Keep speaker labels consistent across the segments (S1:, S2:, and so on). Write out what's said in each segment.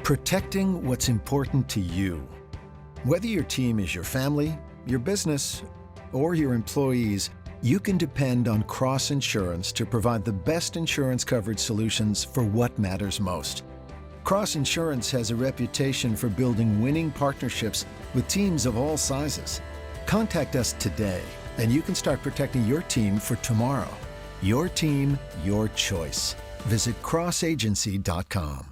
S1: Protecting what's important to you. Whether your team is your family, your business, or your employees, you can depend on Cross Insurance to provide the best insurance coverage solutions for what matters most. Cross Insurance has a reputation for building winning partnerships with teams of all sizes. Contact us today, and you can start protecting your team for tomorrow. Your team, your choice. Visit crossagency.com.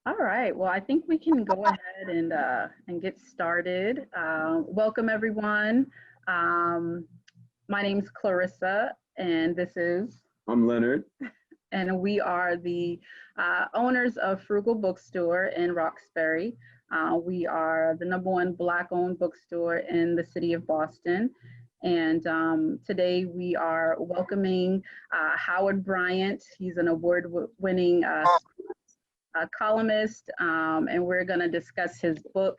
S2: All right, well, I think we can go ahead and get started. Welcome, everyone. My name's Clarrissa, and this is...
S3: I'm Leonard.
S2: And we are the owners of Frugal Bookstore in Roxbury. We are the #1 Black-owned bookstore in the city of Boston. And today we are welcoming Howard Bryant. He's an award-winning columnist, and we're going to discuss his book,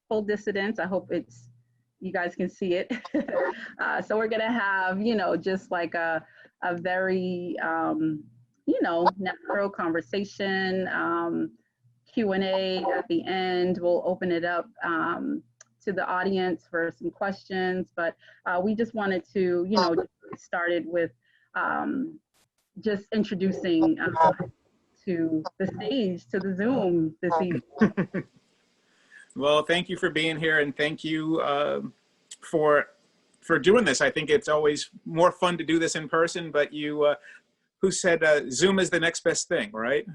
S2: Full Dissidence. I hope you guys can see it. So we're going to have, just like a very, natural conversation, Q&A at the end. We'll open it up to the audience for some questions, but we just wanted to, just get started with just introducing to the stage, to the Zoom this evening.
S4: Well, thank you for being here, and thank you for doing this. I think it's always more fun to do this in person, but who said Zoom is the next best thing, right?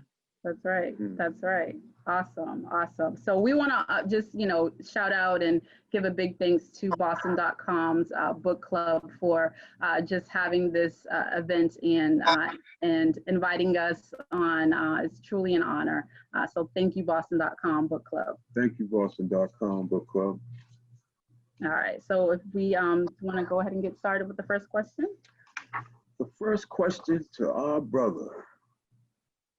S2: That's right. That's right. Awesome. Awesome. So we want to just, shout out and give a big thanks to Boston.com's book club for just having this event and inviting us on. It's truly an honor. So thank you, Boston.com book club.
S3: Thank you, Boston.com book club.
S2: All right. So if we want to go ahead and get started with the first question.
S3: The first question to our brother.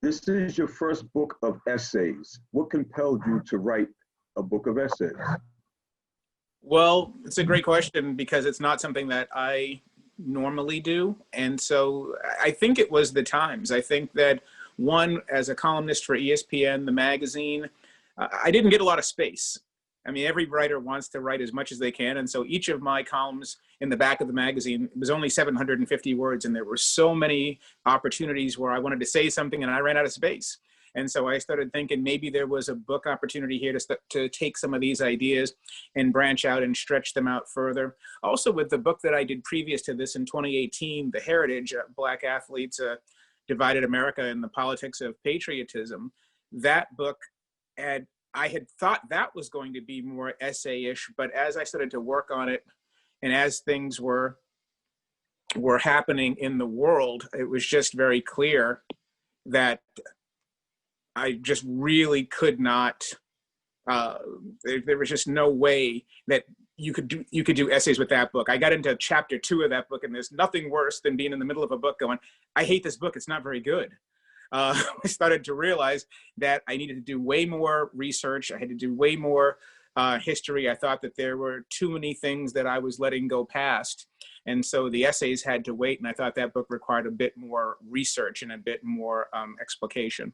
S3: This is your first book of essays. What compelled you to write a book of essays?
S4: Well, it's a great question because it's not something that I normally do. And so I think it was the times. I think that one, as a columnist for ESPN, the magazine, I didn't get a lot of space. I mean, every writer wants to write as much as they can. And so each of my columns in the back of the magazine was only 750 words. And there were so many opportunities where I wanted to say something and I ran out of space. And so I started thinking maybe there was a book opportunity here to take some of these ideas and branch out and stretch them out further. Also with the book that I did previous to this in 2018, The Heritage, Black Athletes, Divided America and the Politics of Patriotism, that book I had thought that was going to be more essay-ish, but as I started to work on it and as things were happening in the world, it was just very clear that I just really could not, there was just no way that you could do essays with that book. I got into chapter 2 of that book, and there's nothing worse than being in the middle of a book going, I hate this book, it's not very good. I started to realize that I needed to do way more research. I had to do way more history. I thought that there were too many things that I was letting go past. And so the essays had to wait. And I thought that book required a bit more research and a bit more explication.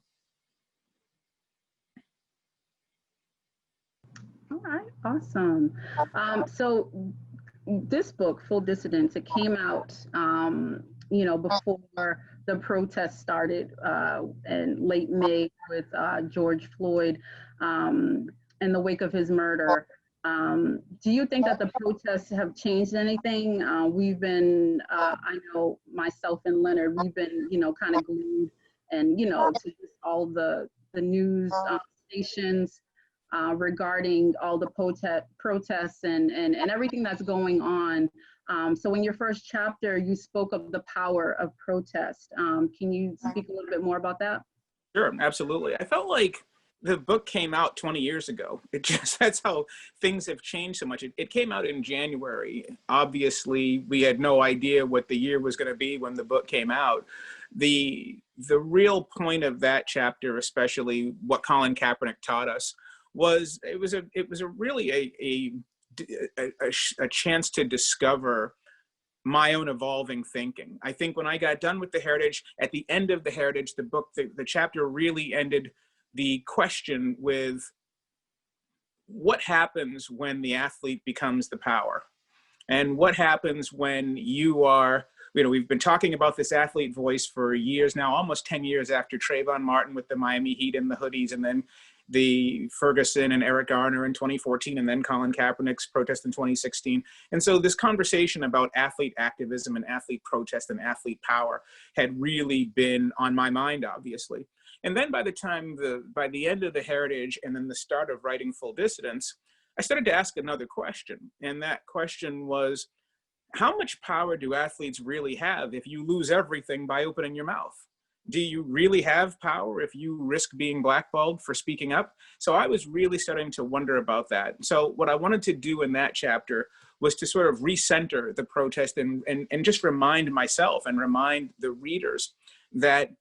S2: All right, awesome. So this book, Full Dissidence, it came out, before the protests started in late May with George Floyd in the wake of his murder. Do you think that the protests have changed anything? We've been, I know myself and Leonard, we've been, kind of glued and, to just all the news stations regarding all the protests and everything that's going on. So in your first chapter, you spoke of the power of protest. Can you speak a little bit more about that?
S4: Sure, absolutely. I felt like the book came out 20 years ago. That's how things have changed so much. It came out in January. Obviously, we had no idea what the year was going to be when the book came out. The real point of that chapter, especially what Colin Kaepernick taught us, was it was really a chance to discover my own evolving thinking. I think when I got done with the Heritage, at the end of the Heritage, the book, the chapter really ended the question with what happens when the athlete becomes the power? And what happens when you are, we've been talking about this athlete voice for years now, almost 10 years after Trayvon Martin with the Miami Heat and the hoodies, and then the Ferguson and Eric Garner in 2014, and then Colin Kaepernick's protest in 2016. And so this conversation about athlete activism and athlete protest and athlete power had really been on my mind, obviously. And then by the end of the Heritage and then the start of writing Full Dissidence, I started to ask another question. And that question was, how much power do athletes really have if you lose everything by opening your mouth? Do you really have power if you risk being blackballed for speaking up? So I was really starting to wonder about that. So what I wanted to do in that chapter was to sort of recenter the protest and just remind myself and remind the readers that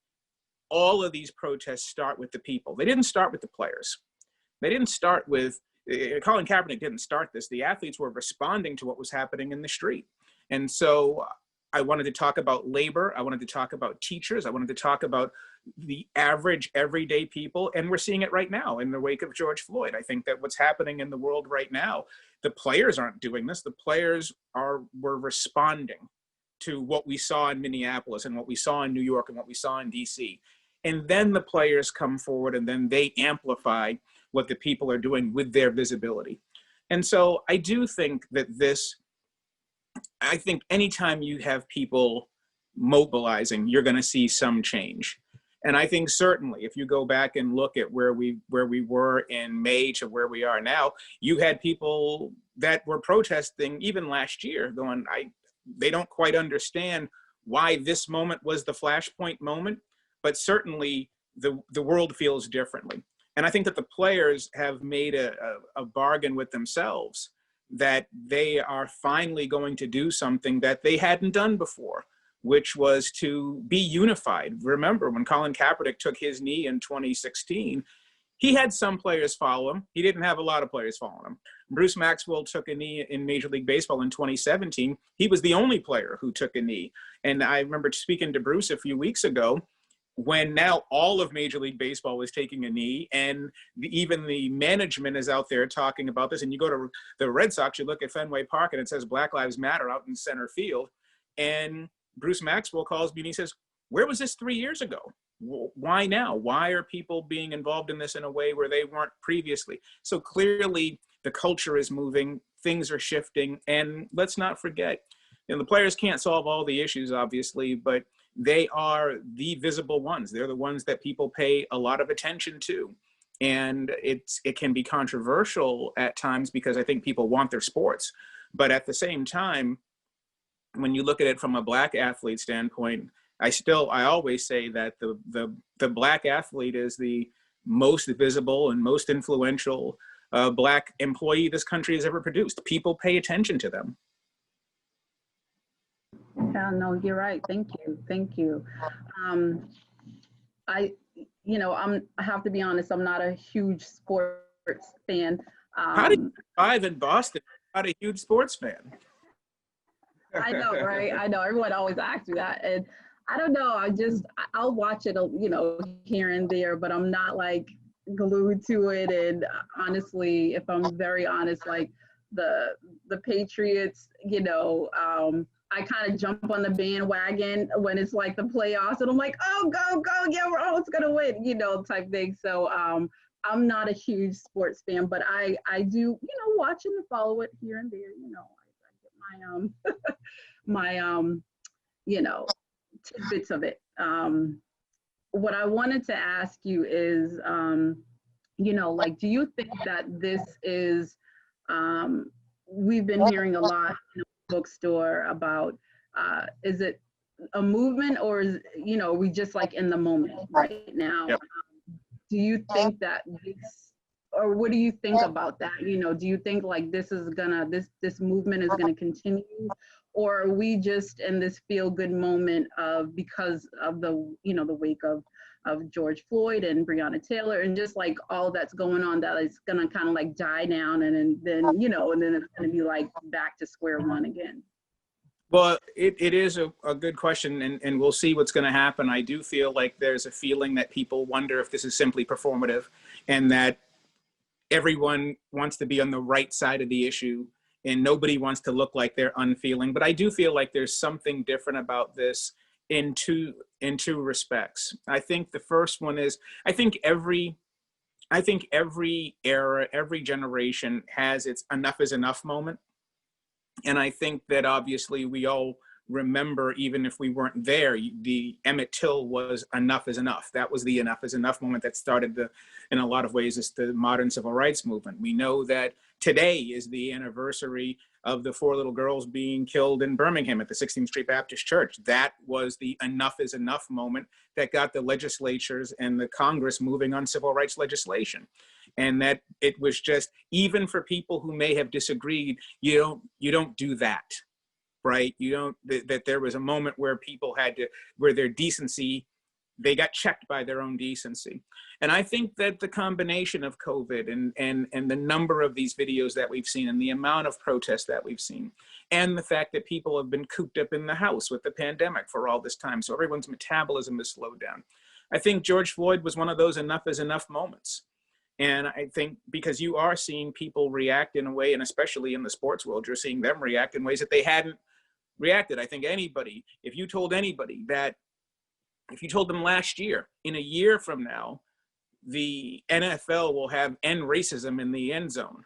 S4: all of these protests start with the people. They didn't start with the players. They didn't start with, Colin Kaepernick didn't start this. The athletes were responding to what was happening in the street. And so I wanted to talk about labor. I wanted to talk about teachers. I wanted to talk about the average everyday people. And we're seeing it right now in the wake of George Floyd. I think that what's happening in the world right now, the players aren't doing this. The players were responding to what we saw in Minneapolis and what we saw in New York and what we saw in DC. And then the players come forward and then they amplify what the people are doing with their visibility. And so I do think that I think anytime you have people mobilizing, you're going to see some change. And I think certainly if you go back and look at where we were in May to where we are now, you had people that were protesting even last year going, they don't quite understand why this moment was the flashpoint moment, but certainly the world feels differently. And I think that the players have made a bargain with themselves that they are finally going to do something that they hadn't done before, which was to be unified. Remember, when Colin Kaepernick took his knee in 2016, he had some players follow him. He didn't have a lot of players following him. Bruce Maxwell took a knee in Major League Baseball in 2017. He was the only player who took a knee. And I remember speaking to Bruce a few weeks ago, when now all of Major League Baseball is taking a knee, and even the management is out there talking about this. And you go to the Red Sox, you look at Fenway Park, and it says Black Lives Matter out in center field. And Bruce Maxwell calls me and he says, where was this 3 years ago? Why now? Why are people being involved in this in a way where they weren't previously? So clearly the culture is moving, things are shifting, and let's not forget, the players can't solve all the issues, obviously, but they are the visible ones. They're the ones that people pay a lot of attention to. And it can be controversial at times because I think people want their sports. But at the same time, when you look at it from a Black athlete standpoint, I always say that the Black athlete is the most visible and most influential Black employee this country has ever produced. People pay attention to them.
S2: Yeah, no, you're right. Thank you. I have to be honest, I'm not a huge sports fan.
S4: How did you survive in Boston? Not a huge sports fan.
S2: I know, right? I know. Everyone always asks me that. And I don't know. I'll watch it, here and there, but I'm not like glued to it. And honestly, if I'm very honest, like the Patriots, I kind of jump on the bandwagon when it's like the playoffs, and I'm like, oh, go, yeah, we're almost gonna win, type thing. So I'm not a huge sports fan, but I do, watch and follow it here and there. I get my tidbits of it. What I wanted to ask you is, do you think that this is, we've been hearing a lot in the bookstore about, is it a movement, or is, we just like in the moment right now?
S4: Yep.
S2: Do you think that this, or what do you think about that? Do you think like this movement is gonna continue, or are we just in this feel-good moment because of the wake of George Floyd and Breonna Taylor and just like all that's going on, that it's gonna kind of like die down and then it's gonna be like back to square one again?
S4: Well, it is a good question, and we'll see what's going to happen. I do feel like there's a feeling that people wonder if this is simply performative, and that everyone wants to be on the right side of the issue, and nobody wants to look like they're unfeeling. But I do feel like there's something different about this in two respects. I think the first one is I think every era, every generation has its enough is enough moment. And I think that obviously we all remember, even if we weren't there, the Emmett Till was enough is enough. That was the enough is enough moment that started in a lot of ways, it's the modern civil rights movement. We know that today is the anniversary of the 4 little girls being killed in Birmingham at the 16th Street Baptist Church. That was the enough is enough moment that got the legislatures and the Congress moving on civil rights legislation. And that it was just, even for people who may have disagreed, you don't do that, right? You don't, that there was a moment where people had to, where their decency, they got checked by their own decency. And I think that the combination of COVID and the number of these videos that we've seen and the amount of protests that we've seen, and the fact that people have been cooped up in the house with the pandemic for all this time, so everyone's metabolism is slowed down. I think George Floyd was one of those enough is enough moments. And I think because you are seeing people react in a way, and especially in the sports world, you're seeing them react in ways that they hadn't reacted. I think anybody, if you told anybody that, if you told them last year, in a year from now, the NFL will have end racism in the end zone,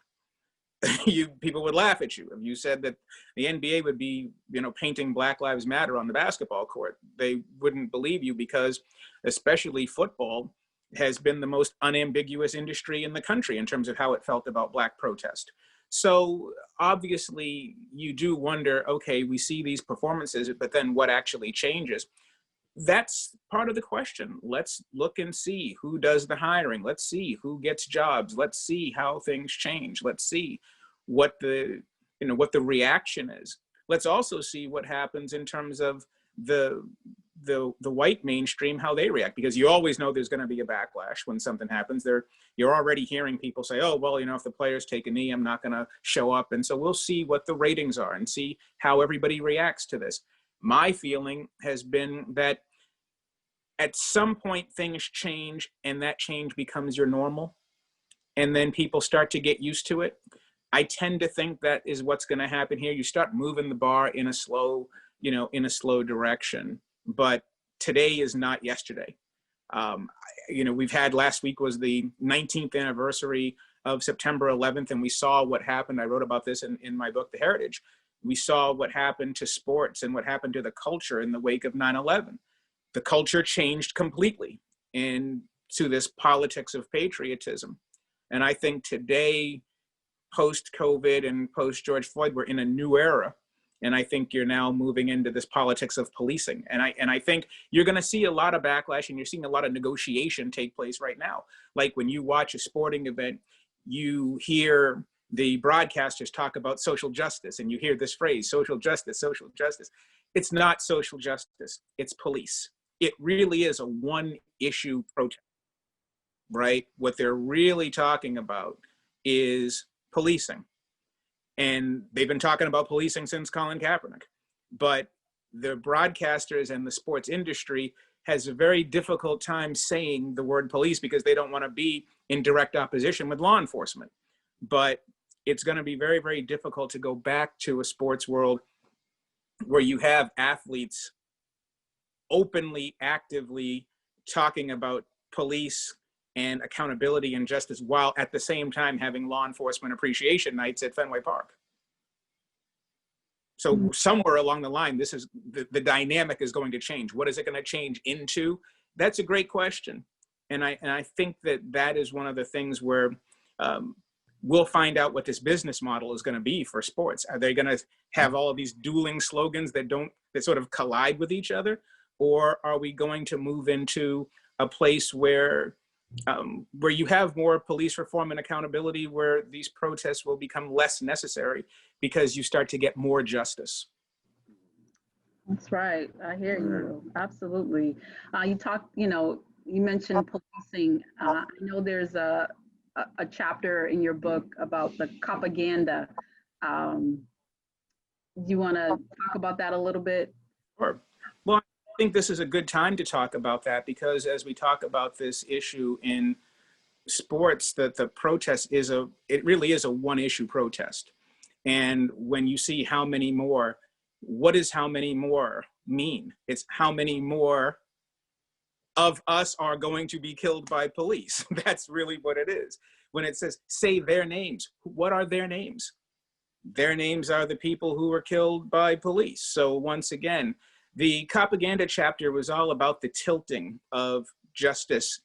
S4: people would laugh at you. If you said that the NBA would be, painting Black Lives Matter on the basketball court, they wouldn't believe you, because especially football has been the most unambiguous industry in the country in terms of how it felt about Black protest. So obviously you do wonder, okay, we see these performances, but then what actually changes? That's part of the question. Let's look and see who does the hiring. Let's see who gets jobs. Let's see how things change. Let's see what the reaction is. Let's also see what happens in terms of the white mainstream, how they react, because you always know there's going to be a backlash when something happens. You're already hearing people say, oh, well, if the players take a knee, I'm not going to show up. And so we'll see what the ratings are and see how everybody reacts to this. My feeling has been that at some point things change, and that change becomes your normal, and then people start to get used to it. I tend to think that is what's going to happen here. You start moving the bar in a slow direction. But today is not yesterday. We've had, last week was the 19th anniversary of September 11th, and we saw what happened. I wrote about this in my book, The Heritage. We saw what happened to sports and what happened to the culture in the wake of 9/11. The culture changed completely into this politics of patriotism. And I think today, post-COVID and post-George Floyd, we're in a new era. And I think you're now moving into this politics of policing. And I think you're going to see a lot of backlash, and you're seeing a lot of negotiation take place right now. Like when you watch a sporting event, you hear the broadcasters talk about social justice, and you hear this phrase, social justice, social justice. It's not social justice, it's police. It really is a one-issue protest, right? What they're really talking about is policing. And they've been talking about policing since Colin Kaepernick. But the broadcasters and the sports industry has a very difficult time saying the word police, because they don't want to be in direct opposition with law enforcement. But it's going to be very, very difficult to go back to a sports world where you have athletes openly, actively talking about police and accountability and justice, while at the same time having law enforcement appreciation nights at Fenway Park. So somewhere along the line, this is the dynamic is going to change. What is it going to change into? That's a great question. And I think that is one of the things where we'll find out what this business model is going to be for sports. Are they going to have all of these dueling slogans that sort of collide with each other? Or are we going to move into a place where you have more police reform and accountability, where these protests will become less necessary because you start to get more justice?
S2: That's right. I hear you. Absolutely. You mentioned policing. I know there's a chapter in your book about the propaganda you want to talk about that a little bit?
S4: Sure. Well, I think this is a good time to talk about that, because as we talk about this issue in sports, that the protest it really is a one issue protest. And when you see how many more, what does how many more mean? It's how many more of us are going to be killed by police. That's really what it is. When it says, say their names, what are their names? Their names are the people who were killed by police. So once again, the propaganda chapter was all about the tilting of justice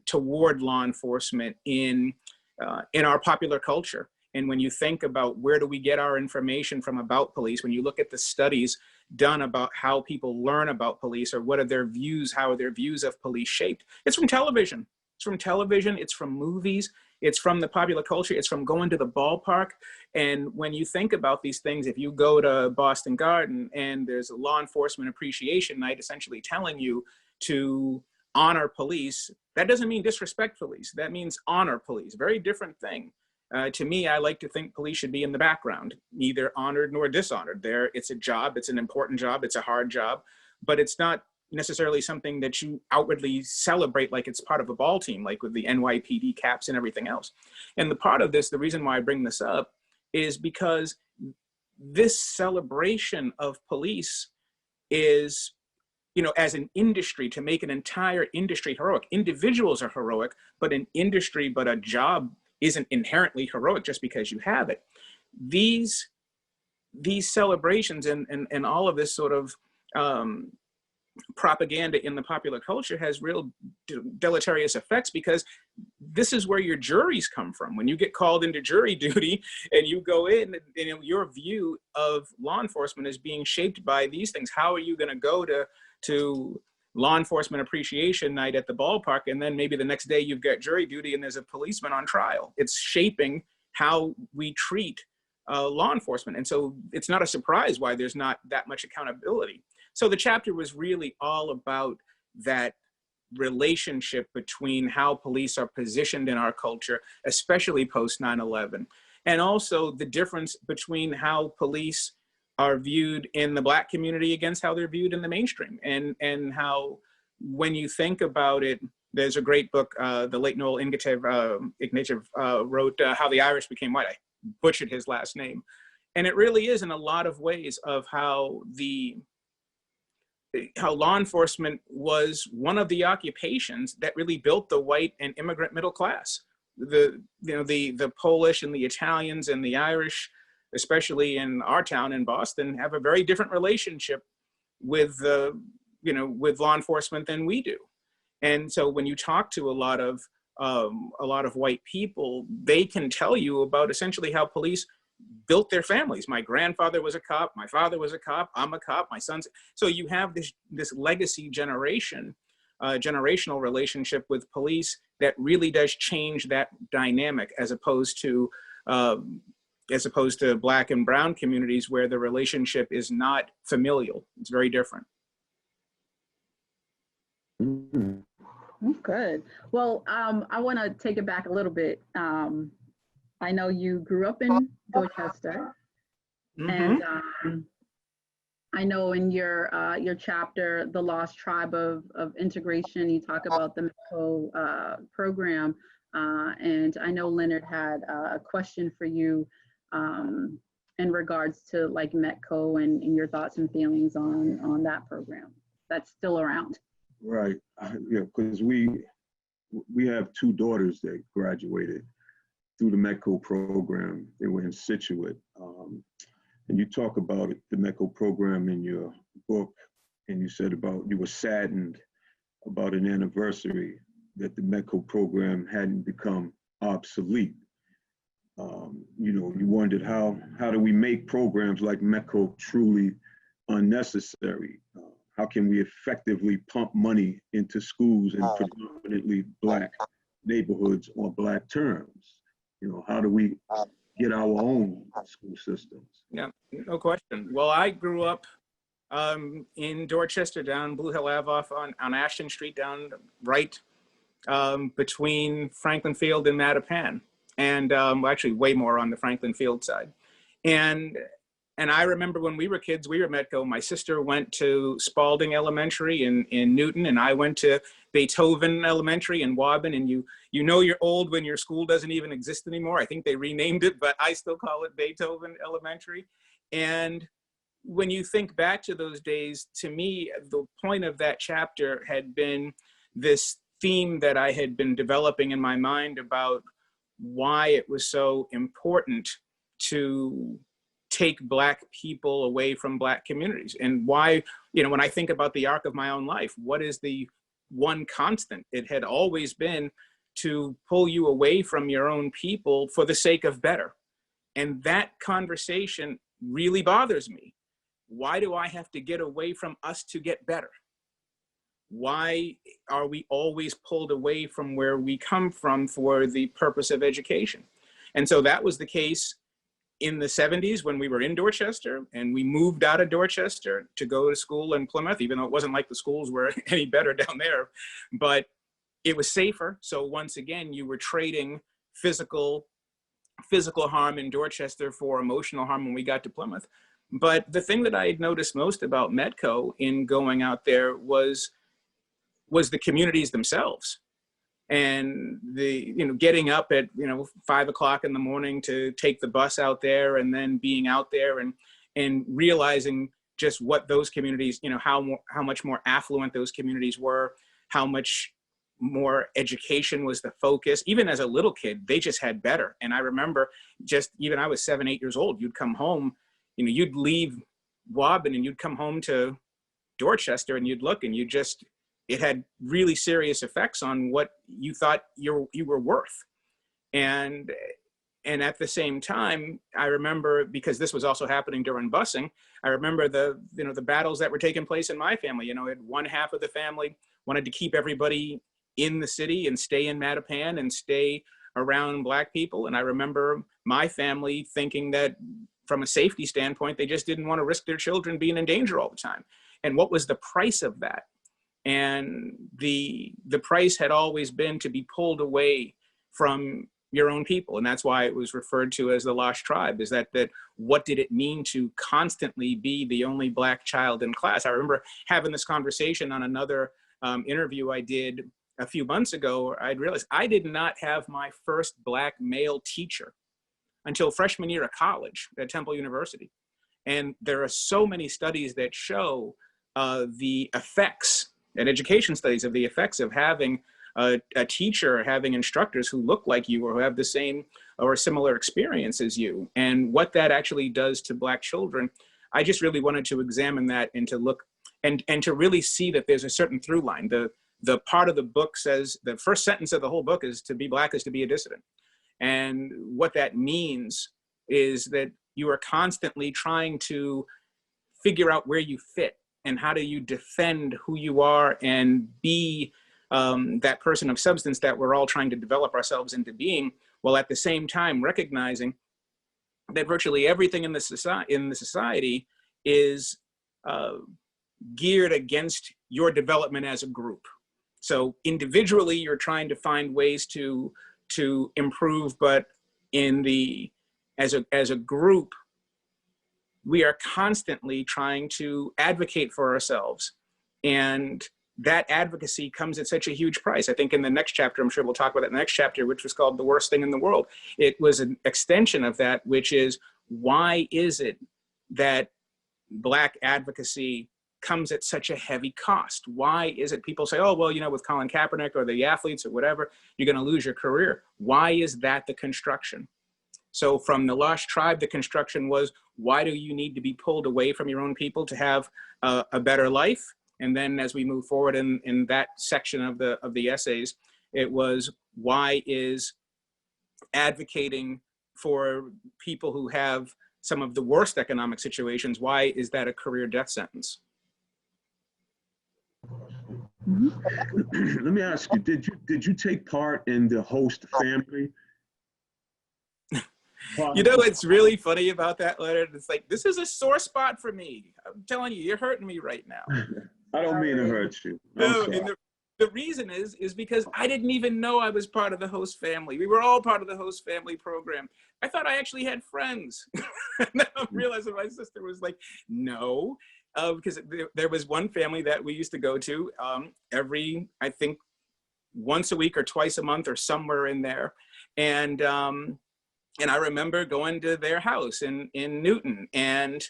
S4: toward law enforcement in our popular culture. And when you think about where do we get our information from about police, when you look at the studies done about how people learn about police, or what are their views, how are their views of police shaped, it's from television. It's from television, it's from movies, it's from the popular culture, it's from going to the ballpark. And when you think about these things, if you go to Boston Garden and there's a law enforcement appreciation night essentially telling you to honor police, that doesn't mean disrespect police. That means honor police. Very different thing. To me, I like to think police should be in the background, neither honored nor dishonored. It's a job, it's an important job, it's a hard job, but it's not necessarily something that you outwardly celebrate like it's part of a ball team, like with the NYPD caps and everything else. And the part of this, the reason why I bring this up is because this celebration of police is, as an industry, to make an entire industry heroic. Individuals are heroic, but an industry, but a job isn't inherently heroic just because you have it. These celebrations and all of this sort of propaganda in the popular culture has real deleterious effects, because this is where your juries come from. When you get called into jury duty and you go in, and your view of law enforcement is being shaped by these things. How are you going to go to law enforcement appreciation night at the ballpark, and then maybe the next day you've got jury duty and there's a policeman on trial? It's shaping how we treat law enforcement. And so it's not a surprise why there's not that much accountability. So the chapter was really all about that relationship between how police are positioned in our culture, especially post 9/11, and also the difference between how police are viewed in the Black community against how they're viewed in the mainstream. And how, when you think about it, there's a great book, the late Noel Ignatieff wrote, How the Irish Became White. I butchered his last name. And it really is in a lot of ways of how law enforcement was one of the occupations that really built the white and immigrant middle class. The Polish and the Italians and the Irish, especially in our town in Boston, have a very different relationship with law enforcement than we do. And so when you talk to a lot of white people, they can tell you about essentially how police built their families. My grandfather was a cop, my father was a cop, I'm a cop, my son's. So you have this legacy generational relationship with police that really does change that dynamic, as opposed to Black and brown communities where the relationship is not familial. It's very different.
S3: Mhm.
S2: Good. Well, I want to take it back a little bit. I know you grew up in Dorchester, and I know in your chapter, The Lost Tribe of Integration, you talk about the METCO program, and I know Leonard had a question for you in regards to like METCO and your thoughts and feelings on that program that's still around.
S3: Right. Yeah, because we have two daughters that graduated through the METCO program. They were in Situate. And you talk about the METCO program in your book, and you said you were saddened about an anniversary that the METCO program hadn't become obsolete. You wondered how do we make programs like METCO truly unnecessary? How can we effectively pump money into schools in predominantly Black neighborhoods on Black terms? How do we get our own school systems?
S4: Yeah, no question. Well, I grew up in Dorchester, down Blue Hill Ave off on Ashton Street, down right between Franklin Field and Mattapan, and actually way more on the Franklin Field side. And And I remember when we were kids, we were Metco. My sister went to Spalding Elementary in Newton, and I went to Beethoven Elementary in Waban. And you know you're old when your school doesn't even exist anymore. I think they renamed it, but I still call it Beethoven Elementary. And when you think back to those days, to me, the point of that chapter had been this theme that I had been developing in my mind about why it was so important to take Black people away from Black communities, and why, you know, when I think about the arc of my own life, what is the one constant? It had always been to pull you away from your own people for the sake of better. And that conversation really bothers me. Why do I have to get away from us to get better? Why are we always pulled away from where we come from for the purpose of education? And so that was the case in the 70s when we were in Dorchester, and we moved out of Dorchester to go to school in Plymouth, even though it wasn't like the schools were any better down there, but it was safer. So once again, you were trading physical harm in Dorchester for emotional harm when we got to Plymouth. But the thing that I had noticed most about Metco in going out there was the communities themselves. And the, you know, getting up at, 5 o'clock in the morning to take the bus out there, and then being out there and realizing just what those communities, how much more affluent those communities were, how much more education was the focus. Even as a little kid, they just had better. And I remember even I was 7, 8 years old, you'd come home, you'd leave Waban and you'd come home to Dorchester, and you'd look and it had really serious effects on what you thought you were worth. And at the same time, I remember, because this was also happening during busing, I remember the battles that were taking place in my family. One half of the family wanted to keep everybody in the city and stay in Mattapan and stay around Black people. And I remember my family thinking that from a safety standpoint, they just didn't want to risk their children being in danger all the time. And what was the price of that? And the price had always been to be pulled away from your own people. And that's why it was referred to as the lost tribe, is that what did it mean to constantly be the only Black child in class? I remember having this conversation on another interview I did a few months ago. I'd realized I did not have my first Black male teacher until freshman year of college at Temple University. And there are so many studies that show the effects, and education studies of the effects of having a teacher, having instructors who look like you or who have the same or similar experience as you, and what that actually does to Black children. I just really wanted to examine that and to look and to really see that there's a certain through line. The part of the book says, the first sentence of the whole book is, to be Black is to be a dissident. And what that means is that you are constantly trying to figure out where you fit, and how do you defend who you are and be that person of substance that we're all trying to develop ourselves into being, while at the same time recognizing that virtually everything in the society is geared against your development as a group. So individually, you're trying to find ways to improve, but as a group, we are constantly trying to advocate for ourselves. And that advocacy comes at such a huge price. I think in the next chapter, I'm sure we'll talk about it in the next chapter, which was called The Worst Thing in the World. It was an extension of that, which is, why is it that Black advocacy comes at such a heavy cost? Why is it people say, oh, well, with Colin Kaepernick or the athletes or whatever, you're going to lose your career. Why is that the construction? So from the Lost Tribe, the construction was, why do you need to be pulled away from your own people to have a better life? And then as we move forward in that section of the essays, it was, why is advocating for people who have some of the worst economic situations, why is that a career death sentence?
S3: Let me ask you, did you take part in the host family?
S4: It's really funny about that, Leonard. It's like, this is a sore spot for me. I'm telling you, you're hurting me right now.
S3: I don't mean to hurt you.
S4: the reason is because I didn't even know I was part of the host family. We were all part of the host family program. I thought I actually had friends. And then I realized that my sister was like, no, because there was one family that we used to go to every, I think, once a week or twice a month or somewhere in there. And I remember going to their house in Newton, and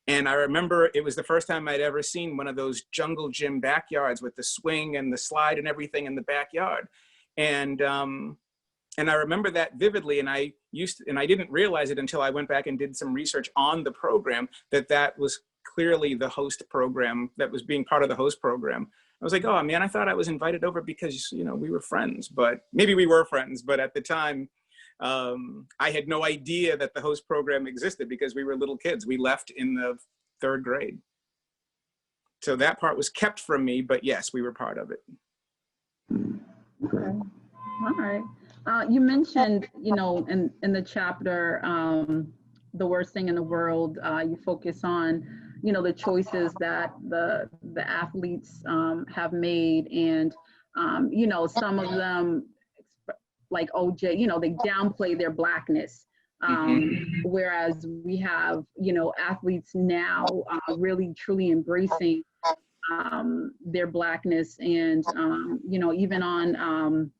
S4: I remember it was the first time I'd ever seen one of those jungle gym backyards with the swing and the slide and everything in the backyard. And I remember that vividly, and I didn't realize it until I went back and did some research on the program, that was clearly the host program, that was being part of the host program. I was like, oh man, I thought I was invited over because, you know, we were friends, but maybe we were friends, but at the time, I had no idea that the host program existed because we were little kids. We left in the 3rd grade. So that part was kept from me, but yes, we were part of it.
S2: Okay. All right. You mentioned, you know, in the chapter, The Worst Thing in the World, you focus on, you know, the choices that the athletes have made, and, you know, some of them, like OJ, you know, they downplay their Blackness. Whereas we have, you know, athletes now really truly embracing their Blackness. And, you know, even on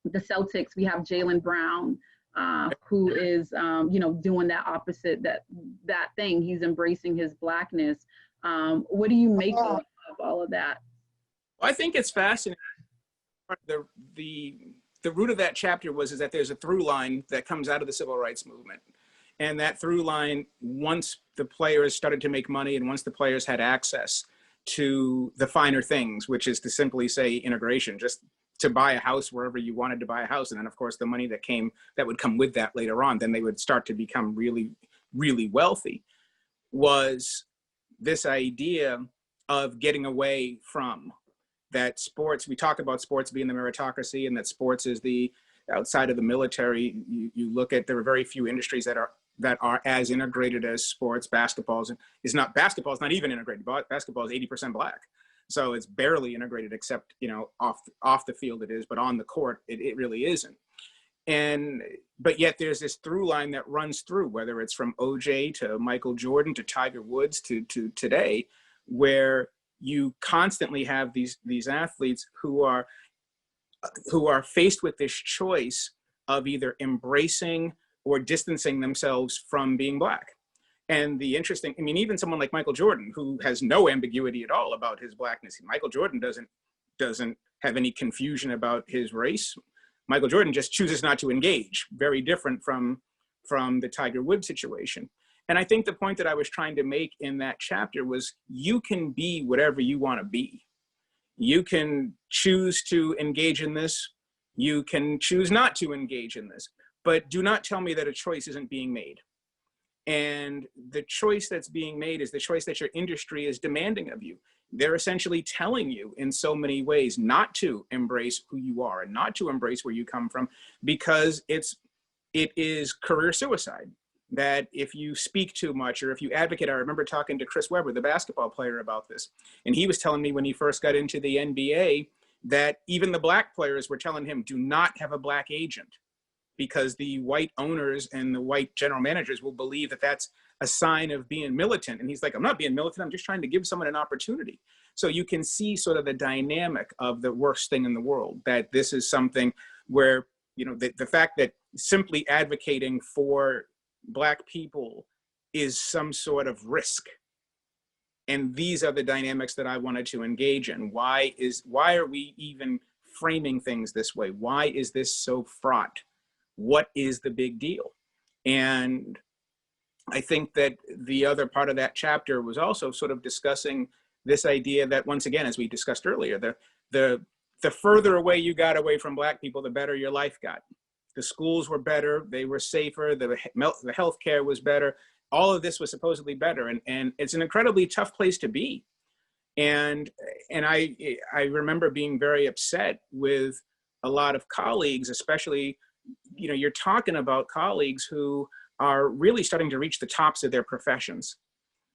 S2: the Celtics, we have Jaylen Brown, who is, you know, doing that opposite, that thing. He's embracing his Blackness. What do you make of all of that?
S4: Well, I think it's fascinating. The root of that chapter is that there's a through line that comes out of the civil rights movement. And that through line, once the players started to make money and once the players had access to the finer things, which is to simply say integration, just to buy a house wherever you wanted to buy a house. And then of course the money that would come with that later on, then they would start to become really, really wealthy, was this idea of getting away from that. Sports, we talk about sports being the meritocracy, and that sports is the outside of the military. You look at, there are very few industries that are as integrated as sports. Basketball's not even integrated. Basketball is 80% Black. So it's barely integrated, except, you know, off the field it is, but on the court, it really isn't. But yet there's this through line that runs through, whether it's from OJ to Michael Jordan to Tiger Woods to today, where you constantly have these athletes who are faced with this choice of either embracing or distancing themselves from being Black. And the interesting, I mean, even someone like Michael Jordan, who has no ambiguity at all about his Blackness. Michael Jordan doesn't have any confusion about his race. Michael Jordan just chooses not to engage, very different from the Tiger Woods situation. And I think the point that I was trying to make in that chapter was, you can be whatever you want to be. You can choose to engage in this. You can choose not to engage in this, but do not tell me that a choice isn't being made. And the choice that's being made is the choice that your industry is demanding of you. They're essentially telling you in so many ways not to embrace who you are and not to embrace where you come from, because it is career suicide. That if you speak too much or if you advocate, I remember talking to Chris Webber, the basketball player, about this. And he was telling me when he first got into the NBA that even the Black players were telling him, do not have a Black agent, because the white owners and the white general managers will believe that that's a sign of being militant. And he's like, I'm not being militant, I'm just trying to give someone an opportunity. So you can see sort of the dynamic of the worst thing in the world, that this is something where, you know, the fact that simply advocating for Black people is some sort of risk. And these are the dynamics that I wanted to engage in. Why are we even framing things this way? Why is this so fraught? What is the big deal? And I think that the other part of that chapter was also sort of discussing this idea that, once again, as we discussed earlier, the further away you got away from Black people, the better your life got. The schools were better, they were safer, the healthcare was better. All of this was supposedly better, and it's an incredibly tough place to be. And I remember being very upset with a lot of colleagues, especially, you know, you're talking about colleagues who are really starting to reach the tops of their professions,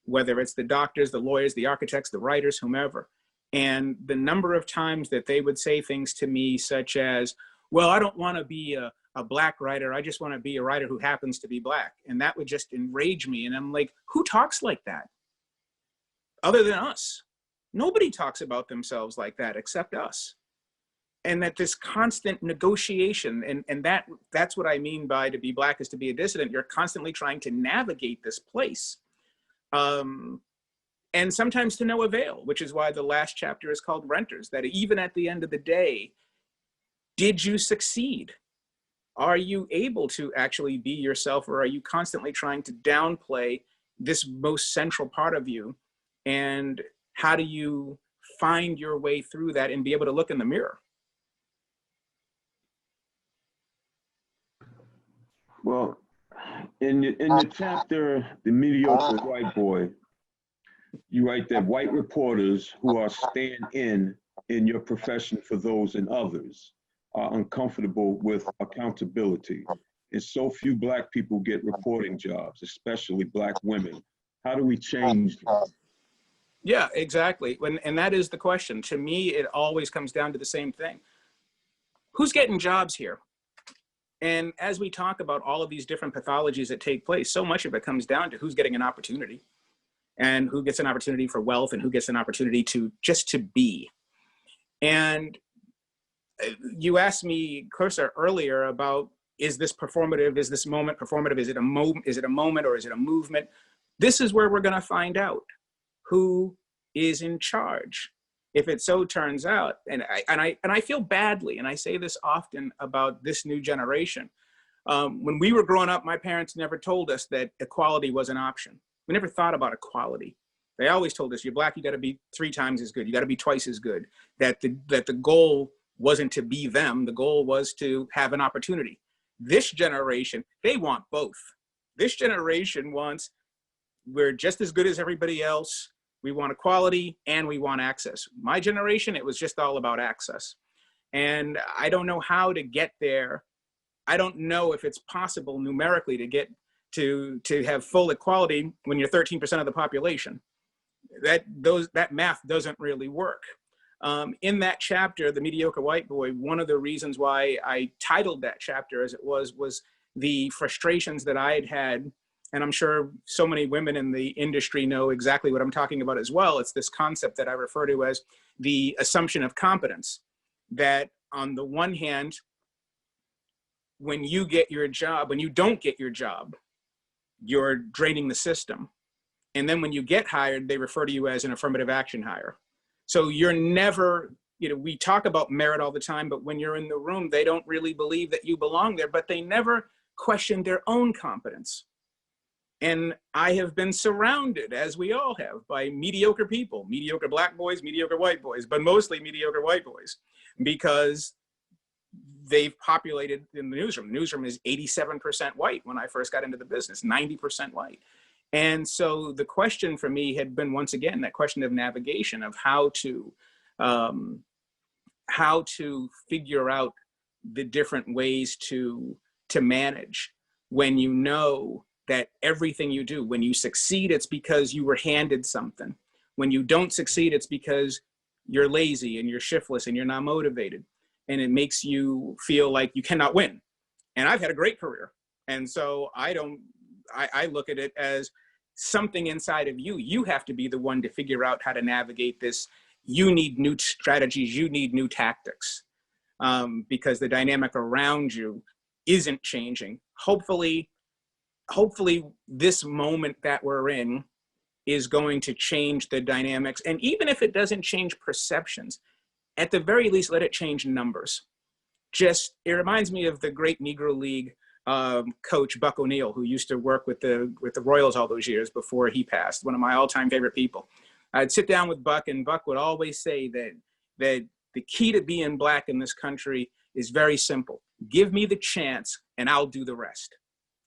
S4: whether it's the doctors, the lawyers, the architects, the writers, whomever. And the number of times that they would say things to me such as, well, I don't want to be a black writer. I just want to be a writer who happens to be black. And that would just enrage me. And I'm like, who talks like that other than us? Nobody talks about themselves like that except us. And that this constant negotiation, and that's what I mean by to be black is to be a dissident. You're constantly trying to navigate this place. And sometimes to no avail, which is why the last chapter is called Renters, that even at the end of the day, did you succeed? Are you able to actually be yourself, or are you constantly trying to downplay this most central part of you? And how do you find your way through that and be able to look in the mirror?
S3: Well, in the chapter, The Mediocre White Boy, you write that white reporters who are stand in your profession for those in others are uncomfortable with accountability. And so few black people get reporting jobs, especially black women. How do we change that?
S4: Yeah, exactly. And that is the question. To me, it always comes down to the same thing. Who's getting jobs here? And as we talk about all of these different pathologies that take place, so much of it comes down to who's getting an opportunity, and who gets an opportunity for wealth, and who gets an opportunity to just to be. And you asked me, Clarrissa, earlier about, is this performative? Is this moment performative? Is it a moment? Is it a moment, or is it a movement? This is where we're going to find out who is in charge. If it so turns out, and I feel badly, and I say this often about this new generation. When we were growing up, my parents never told us that equality was an option. We never thought about equality. They always told us, you're black, you got to be 3 times as good. You got to be twice as good. That the goal wasn't to be them. The goal was to have an opportunity. This generation, they want both. This generation wants, we're just as good as everybody else. We want equality and we want access. My generation, it was just all about access. And I don't know how to get there. I don't know if it's possible numerically to get to have full equality when you're 13% of the population. That math doesn't really work. In that chapter, The Mediocre White Boy, one of the reasons why I titled that chapter as it was the frustrations that I had. And I'm sure so many women in the industry know exactly what I'm talking about as well. It's this concept that I refer to as the assumption of competence. That on the one hand, when you get your job, when you don't get your job, you're draining the system. And then when you get hired, they refer to you as an affirmative action hire. So you're never, we talk about merit all the time, but when you're in the room, they don't really believe that you belong there, but they never question their own competence. And I have been surrounded, as we all have, by mediocre people, mediocre black boys, mediocre white boys, but mostly mediocre white boys, because they've populated in the newsroom. The newsroom is 87% white when I first got into the business, 90% white. And so the question for me had been, once again, that question of navigation, of how to figure out the different ways to manage when you know that everything you do, when you succeed, it's because you were handed something. When you don't succeed, it's because you're lazy and you're shiftless and you're not motivated. And it makes you feel like you cannot win. And I've had a great career. And so I look at it as something inside of you. You have to be the one to figure out how to navigate this. You need new strategies. You need new tactics, because the dynamic around you isn't changing. Hopefully this moment that we're in is going to change the dynamics. And even if it doesn't change perceptions, at the very least, let it change numbers. It reminds me of the great Negro League coach, Buck O'Neill, who used to work with the Royals all those years before he passed, one of my all-time favorite people. I'd sit down with Buck, and Buck would always say that the key to being black in this country is very simple. Give me the chance and I'll do the rest.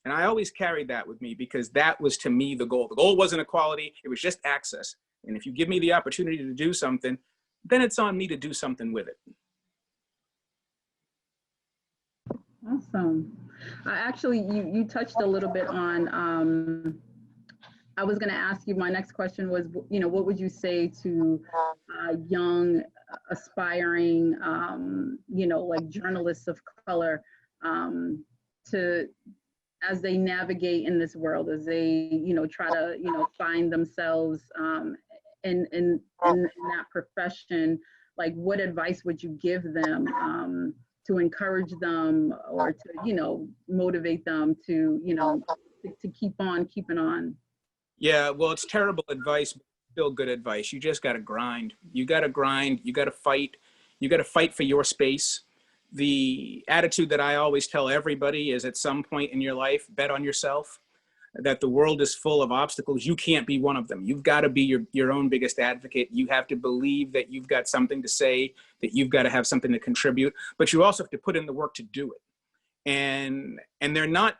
S4: And I always carried that with me, because that was, to me, the goal. The goal wasn't equality, it was just access. And if you give me the opportunity to do something, then it's on me to do something with it.
S2: Awesome. Actually, you touched a little bit on I was going to ask you, my next question was, you know, what would you say to young, aspiring, you know, like journalists of color, to, as they navigate in this world, as they, you know, try to, you know, find themselves in that profession, like what advice would you give them to encourage them or to, you know, motivate them to, you know, to keep on keeping on?
S4: Yeah, well, it's terrible advice, but still good advice. You just got to grind. You got to grind. You got to fight. You got to fight for your space. The attitude that I always tell everybody is at some point in your life, bet on yourself, that the world is full of obstacles. You can't be one of them. You've got to be your own biggest advocate. You have to believe that you've got something to say, that you've got to have something to contribute, but you also have to put in the work to do it. And they're not,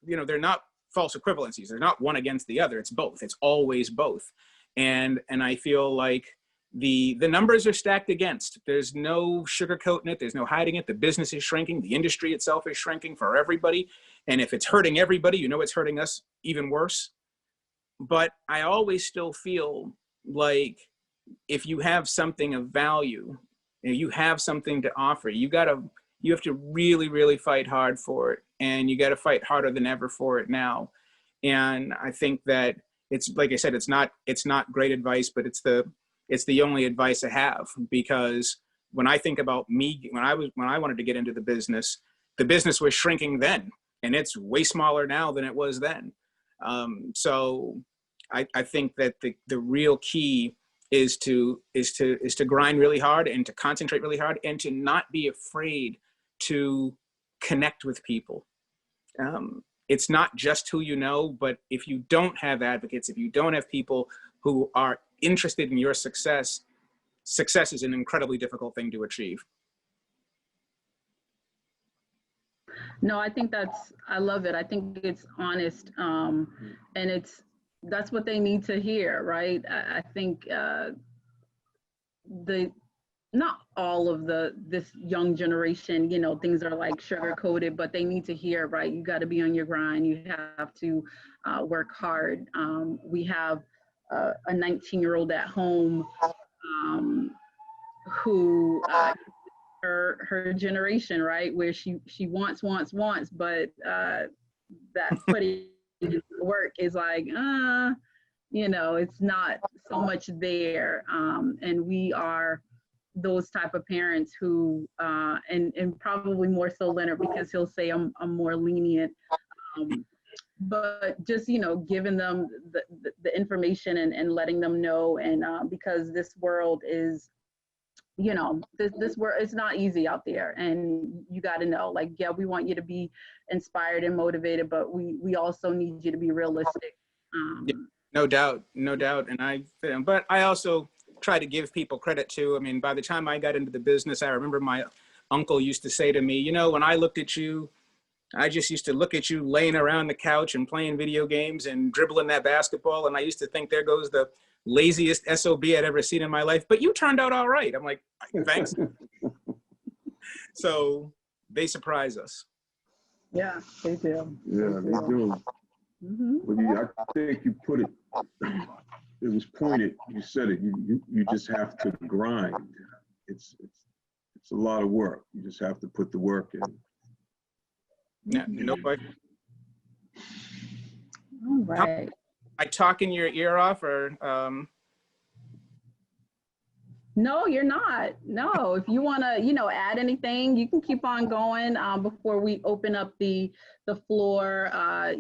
S4: you know, they're not false equivalencies. They're not one against the other. It's both. It's always both. And I feel like the numbers are stacked against. There's no sugarcoating it. There's no hiding it. The business is shrinking. The industry itself is shrinking for everybody. And if it's hurting everybody, you know, it's hurting us even worse. But I always still feel like if you have something of value, you have something to offer, you have to really, really fight hard for it. And you got to fight harder than ever for it now. And I think that it's, like I said, it's not great advice, but it's the only advice I have, because when I think about me, when I wanted to get into the business was shrinking then, and it's way smaller now than it was then. So I think that the real key is to grind really hard and to concentrate really hard and to not be afraid to connect with people. It's not just who you know, but if you don't have advocates, if you don't have people who are interested in your success is an incredibly difficult thing to achieve.
S2: No, I think I love it. I think it's honest. And that's what they need to hear, right? I think not all of this young generation, you know, things are like sugar coated, but they need to hear, right? You got to be on your grind. You have to work hard. We have a 19-year-old at home who her generation, right, where she wants, but that putting in work is like, you know, it's not so much there. And we are those type of parents who, and probably more so Leonard, because he'll say I'm more lenient. But just, you know, giving them the information and letting them know, and because this world is, you know, this world, it's not easy out there, and you got to know, like, yeah, we want you to be inspired and motivated, but we also need you to be realistic.
S4: Yeah, no doubt. But I also try to give people credit too. I mean, by the time I got into the business, I remember my uncle used to say to me, you know, when I looked at you, I just used to look at you laying around the couch and playing video games and dribbling that basketball. And I used to think, there goes the laziest SOB I'd ever seen in my life, but you turned out all right. I'm like, thanks. So they surprise us.
S2: Yeah, they do.
S3: Yeah, they do.
S2: Mm-hmm.
S3: But yeah, I think you put it, it was pointed, you said it, you just have to grind. It's a lot of work. You just have to put the work in.
S4: Yeah, nobody.
S2: All right.
S4: I talking your ear off, or
S2: No, you're not. No, if you want to, you know, add anything, you can keep on going before we open up the floor,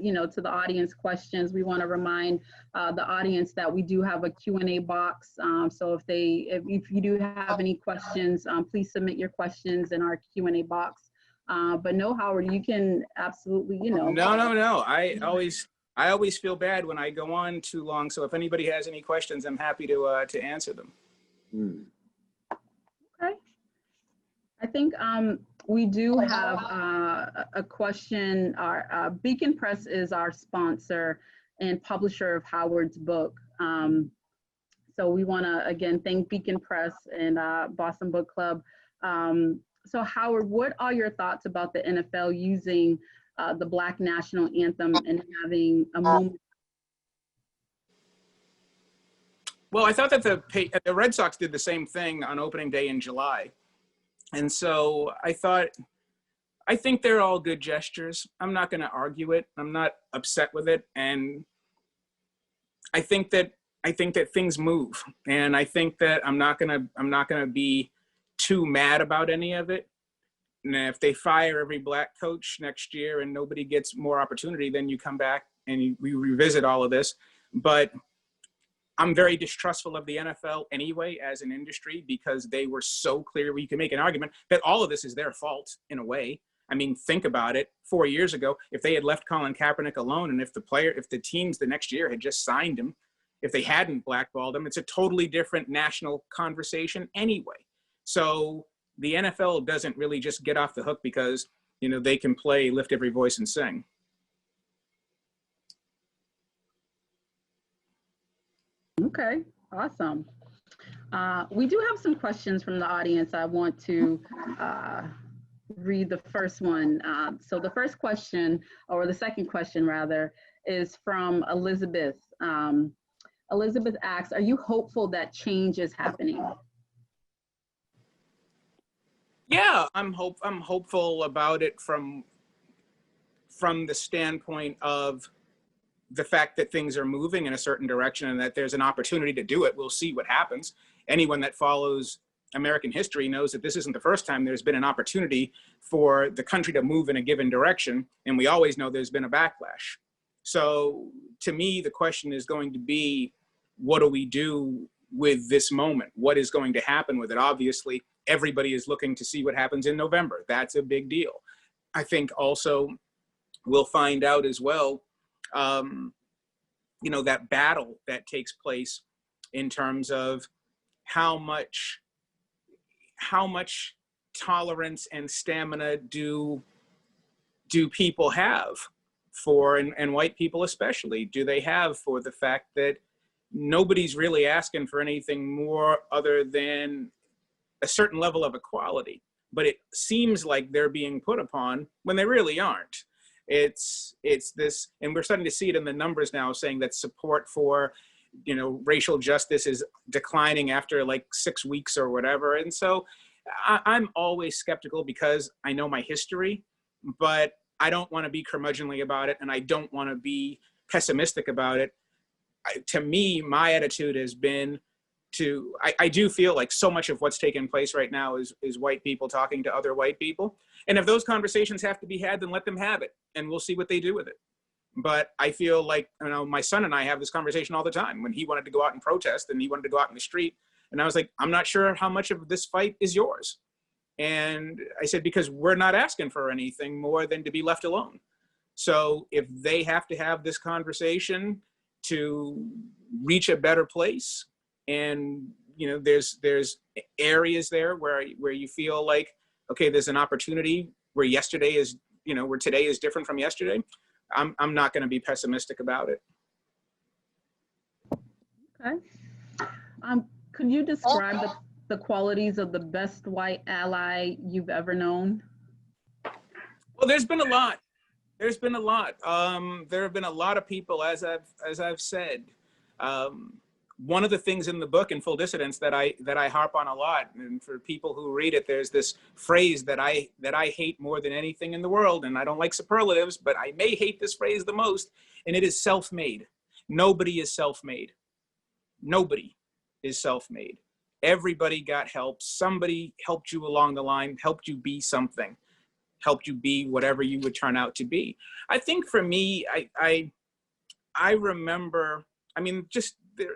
S2: you know, to the audience questions. We want to remind the audience that we do have a Q&A box. So if you do have any questions, please submit your questions in our Q&A box. But no, Howard, you can absolutely, you know.
S4: No. I always feel bad when I go on too long. So if anybody has any questions, I'm happy to answer them.
S2: Okay. I think we do have a question. Our Beacon Press is our sponsor and publisher of Howard's book. So we want to, again, thank Beacon Press and Boston Book Club. So Howard, what are your thoughts about the NFL using the Black National Anthem and having a moment
S4: Well, I thought that the Red Sox did the same thing on opening day in July. And so I think they're all good gestures. I'm not going to argue it. I'm not upset with it. And I think that things move. And I think that I'm not going to be too mad about any of it. And if they fire every black coach next year and nobody gets more opportunity, then you come back and we revisit all of this. But I'm very distrustful of the NFL anyway as an industry, because they were so clear. You can make an argument that all of this is their fault in a way. I mean, think about it. 4 years ago, if they had left Colin Kaepernick the and if the teams the next year had just signed him, if they hadn't blackballed him, it's a totally different national conversation anyway. So the NFL doesn't really just get off the hook because, they can play Lift Every Voice and Sing.
S2: Okay, awesome. We do have some questions from the audience. I want to read the first one. So the first question, or the second question rather, is from Elizabeth. Elizabeth asks, are you hopeful that change is happening?
S4: Yeah, I'm hopeful about it from the standpoint of the fact that things are moving in a certain direction and that there's an opportunity to do it. We'll see what happens. Anyone that follows American history knows that this isn't the first time there's been an opportunity for the country to move in a given direction. And we always know there's been a backlash. So to me, the question is going to be, what do we do with this moment? What is going to happen with it? Obviously, everybody is looking to see what happens in November. That's a big deal. I think also we'll find out as well, that battle that takes place in terms of how much tolerance and stamina do people have for, and white people especially, do they have for the fact that nobody's really asking for anything more other than a certain level of equality, but it seems like they're being put upon when they really aren't. It's this, and we're starting to see it in the numbers now, saying that support for, racial justice is declining after like 6 weeks or whatever. And so I'm always skeptical because I know my history, but I don't want to be curmudgeonly about it, and I don't want to be pessimistic about it. To me, my attitude has been I do feel like so much of what's taking place right now is white people talking to other white people. And if those conversations have to be had, then let them have it, and we'll see what they do with it. But I feel like, my son and I have this conversation all the time when he wanted to go out and protest and he wanted to go out in the street. And I was like, I'm not sure how much of this fight is yours. And I said, because we're not asking for anything more than to be left alone. So if they have to have this conversation to reach a better place, and there's areas there where you feel like, okay, there's an opportunity where yesterday is, where today is different from yesterday, I'm not going to be pessimistic about it.
S2: Okay. Could you describe the qualities of the best white ally you've ever known?
S4: Well, there's been a lot. There have been a lot of people, as I've said. One of the things in the book, in Full Dissidence, that I harp on a lot, and for people who read it, there's this phrase that I hate more than anything in the world, and I don't like superlatives, but I may hate this phrase the most, and it is self-made. Nobody is self-made. Nobody is self-made. Everybody got help. Somebody helped you along the line, helped you be something, helped you be whatever you would turn out to be. I think for me, I remember,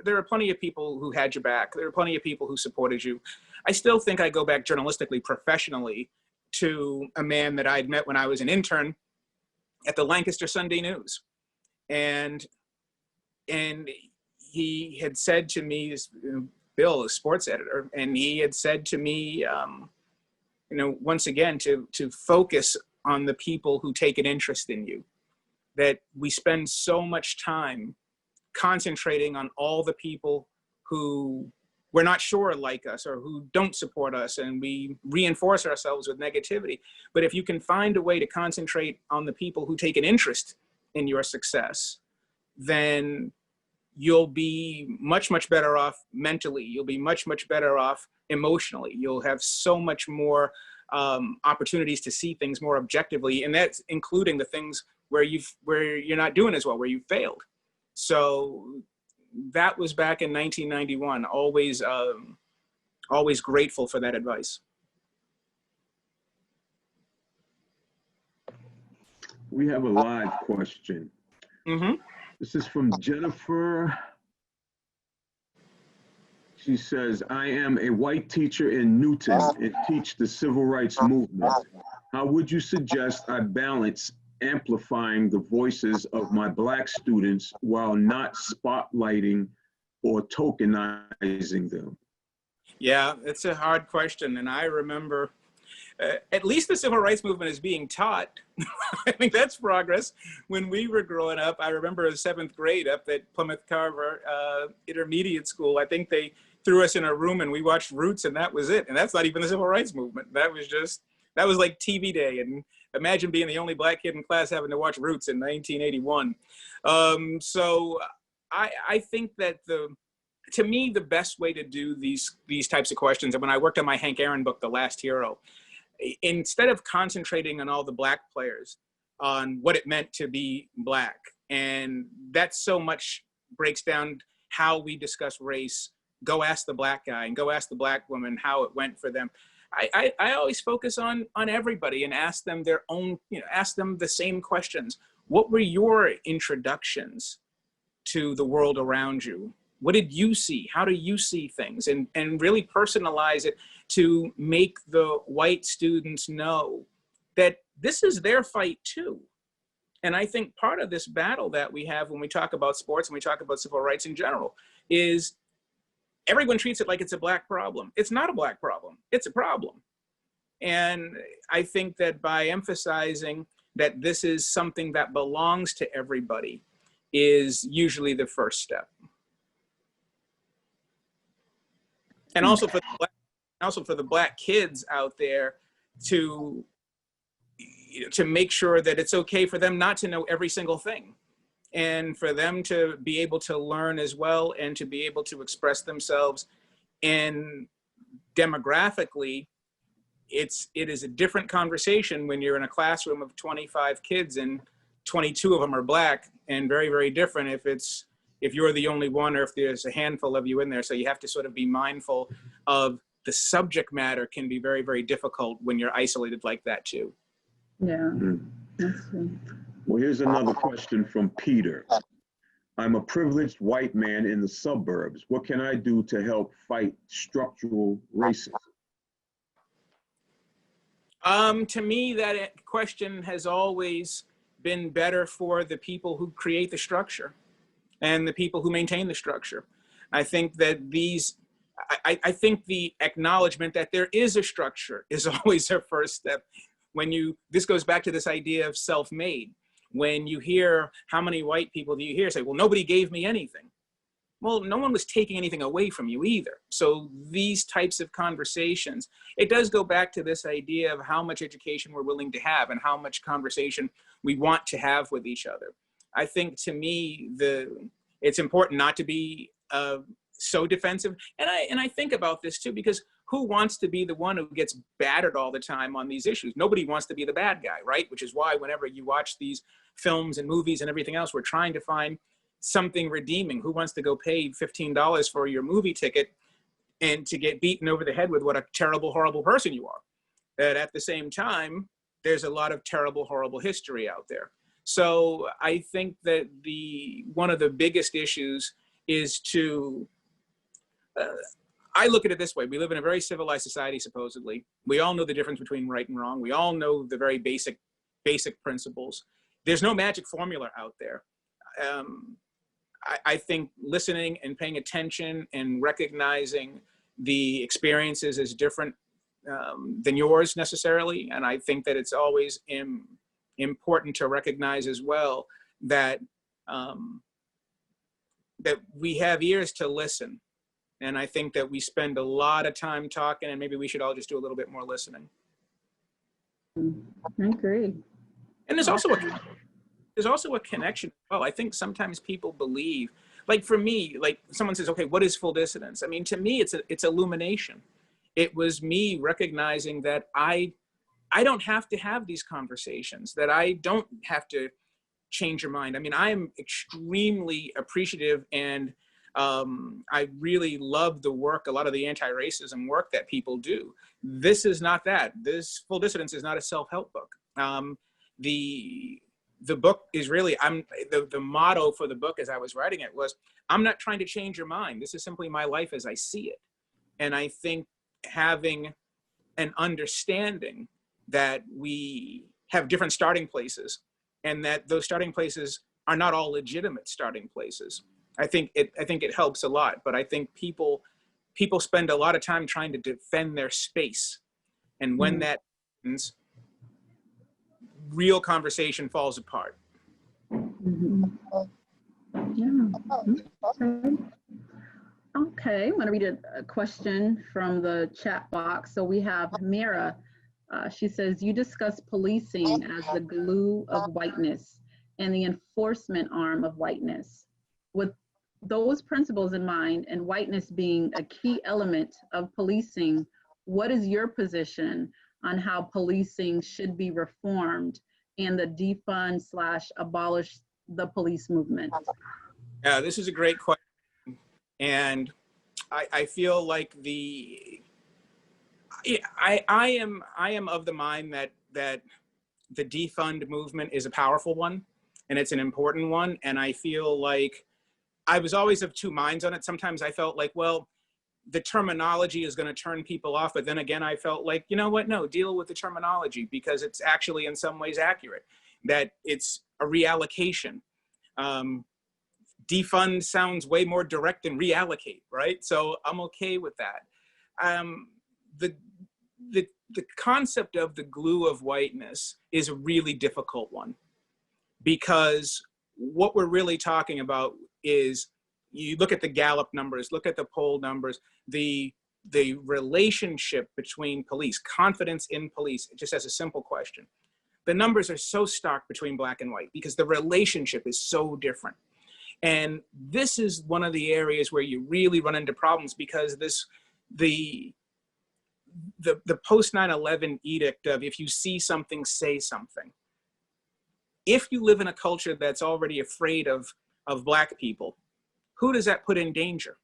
S4: there are plenty of people who had your back. There are plenty of people who supported you. I still think I go back journalistically, professionally, to a man that I'd met when I was an intern at the Lancaster Sunday News. And he had said to me, Bill, a sports editor, and he had said to me, once again, to focus on the people who take an interest in you, that we spend so much time concentrating on all the people who we're not sure like us or who don't support us, and we reinforce ourselves with negativity. But if you can find a way to concentrate on the people who take an interest in your success, then you'll be much, much better off mentally. You'll be much, much better off emotionally. You'll have so much more opportunities to see things more objectively, and that's including the things where you're not doing as well, where you failed. So that was back in 1991. Always grateful for that advice.
S3: We have a live question.
S4: Mm-hmm.
S3: This is from Jennifer. She says, I am a white teacher in Newton and teach the civil rights movement. How would you suggest I balance amplifying the voices of my Black students while not spotlighting or tokenizing them?
S4: Yeah, it's a hard question. And I remember at least the civil rights movement is being taught. I think that's progress. When we were growing up, I remember in 7th grade up at Plymouth Carver Intermediate School, I think they threw us in a room and we watched Roots, and that was it. And that's not even the civil rights movement. That was like TV day. And imagine being the only Black kid in class having to watch Roots in 1981. So I think that to me, the best way to do these types of questions, and when I worked on my Hank Aaron book, The Last Hero, instead of concentrating on all the Black players, on what it meant to be Black, and that so much breaks down how we discuss race, go ask the Black guy and go ask the Black woman how it went for them. I always focus on everybody and ask them their own, ask them the same questions. What were your introductions to the world around you? What did you see? How do you see things? And really personalize it to make the white students know that this is their fight too. And I think part of this battle that we have when we talk about sports and we talk about civil rights in general is everyone treats it like it's a Black problem. It's not a Black problem, it's a problem. And I think that by emphasizing that this is something that belongs to everybody is usually the first step. And also for the Black kids out there to make sure that it's okay for them not to know every single thing, and for them to be able to learn as well and to be able to express themselves. And demographically, it is a different conversation when you're in a classroom of 25 kids and 22 of them are Black, and very, very different if you're the only one or if there's a handful of you in there. So you have to sort of be mindful of the subject matter can be very, very difficult when you're isolated like that too.
S2: Yeah, that's true.
S3: Well, here's another question from Peter. I'm a privileged white man in the suburbs. What can I do to help fight structural racism?
S4: To me, that question has always been better for the people who create the structure and the people who maintain the structure. I think that I think the acknowledgement that there is a structure is always our first step. This goes back to this idea of self-made. When you hear, how many white people do you hear say, well, nobody gave me anything. Well, no one was taking anything away from you either. So these types of conversations, it does go back to this idea of how much education we're willing to have and how much conversation we want to have with each other. I think to me, it's important not to be so defensive. And I think about this too, because who wants to be the one who gets battered all the time on these issues? Nobody wants to be the bad guy, right? Which is why whenever you watch these films and movies and everything else, we're trying to find something redeeming. Who wants to go pay $15 for your movie ticket and to get beaten over the head with what a terrible, horrible person you are? But at the same time, there's a lot of terrible, horrible history out there. So I think that one of the biggest issues is to, I look at it this way. We live in a very civilized society, supposedly. We all know the difference between right and wrong. We all know the very basic principles. There's no magic formula out there. I think listening and paying attention and recognizing the experiences as different than yours necessarily. And I think that it's always important to recognize as well that that we have ears to listen. And I think that we spend a lot of time talking, and maybe we should all just do a little bit more listening.
S2: I agree.
S4: And there's also a connection. Well, I think sometimes people believe, like for me, like someone says, okay, what is full dissidence? I mean, to me, it's illumination. It was me recognizing that I don't have to have these conversations, that I don't have to change your mind. I mean, I am extremely appreciative, and I really love the work, a lot of the anti-racism work that people do. This is not that. This Full Dissidence is not a self-help book. The book is really, the motto for the book as I was writing it was, I'm not trying to change your mind. This is simply my life as I see it. And I think having an understanding that we have different starting places, and that those starting places are not all legitimate starting places, I think it helps a lot. But I think people spend a lot of time trying to defend their space, and when that happens, real conversation falls apart.
S2: Yeah. Okay, I'm going to read a question from the chat box. So we have Mira. She says, you discuss policing as the glue of whiteness and the enforcement arm of whiteness. With those principles in mind, and whiteness being a key element of policing, what is your position on how policing should be reformed and the defund/abolish the police movement?
S4: Yeah, this is a great question. And I feel like I am of the mind that the defund movement is a powerful one, and it's an important one. And I feel like I was always of two minds on it. Sometimes I felt like, well, the terminology is going to turn people off. But then again, I felt like, you know what? No, deal with the terminology, because it's actually in some ways accurate, that it's a reallocation. Defund sounds way more direct than reallocate, right? So I'm okay with that. The concept of the glue of whiteness is a really difficult one, because what we're really talking about is, you look at the Gallup numbers, look at the poll numbers, the relationship between police, confidence in police, just as a simple question. The numbers are so stark between black and white because the relationship is so different. And this is one of the areas where you really run into problems, because the post 9/11 edict of, if you see something, say something. If you live in a culture that's already afraid of black people, who does that put in danger?